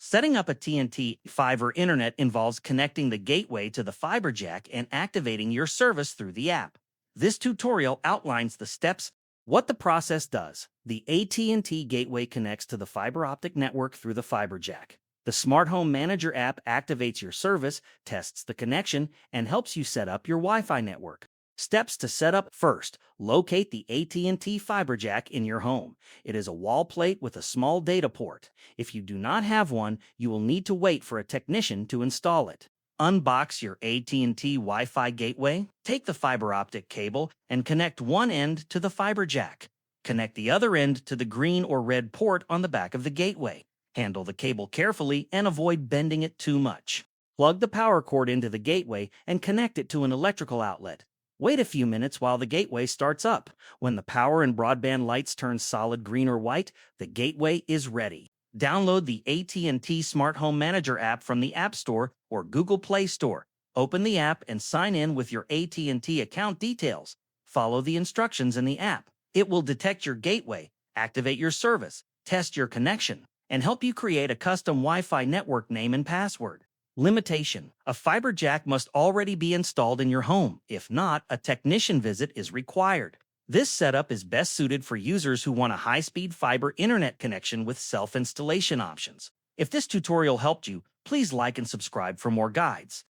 Setting up a AT&T Fiber Internet involves connecting the gateway to the fiber jack and activating your service through the app. This tutorial outlines the steps, what the process does. The AT&T gateway connects to the fiber optic network through the fiber jack. The Smart Home Manager app activates your service, tests the connection, and helps you set up your Wi-Fi network. Steps to set up: first, locate the AT&T fiber jack in your home. It is a wall plate with a small data port. If you do not have one, you will need to wait for a technician to install it. Unbox your AT&T Wi-Fi gateway. Take the fiber optic cable and connect one end to the fiber jack. Connect the other end to the green or red port on the back of the gateway. Handle the cable carefully and avoid bending it too much. Plug the power cord into the gateway and connect it to an electrical outlet. Wait a few minutes while the gateway starts up. When the power and broadband lights turn solid green or white, the gateway is ready. Download the AT&T Smart Home Manager app from the App Store or Google Play Store. Open the app and sign in with your AT&T account details. Follow the instructions in the app. It will detect your gateway, activate your service, test your connection, and help you create a custom Wi-Fi network name and password. Limitation: a fiber jack must already be installed in your home. If not, a technician visit is required. This setup is best suited for users who want a high-speed fiber internet connection with self-installation options. If this tutorial helped you, please like and subscribe for more guides.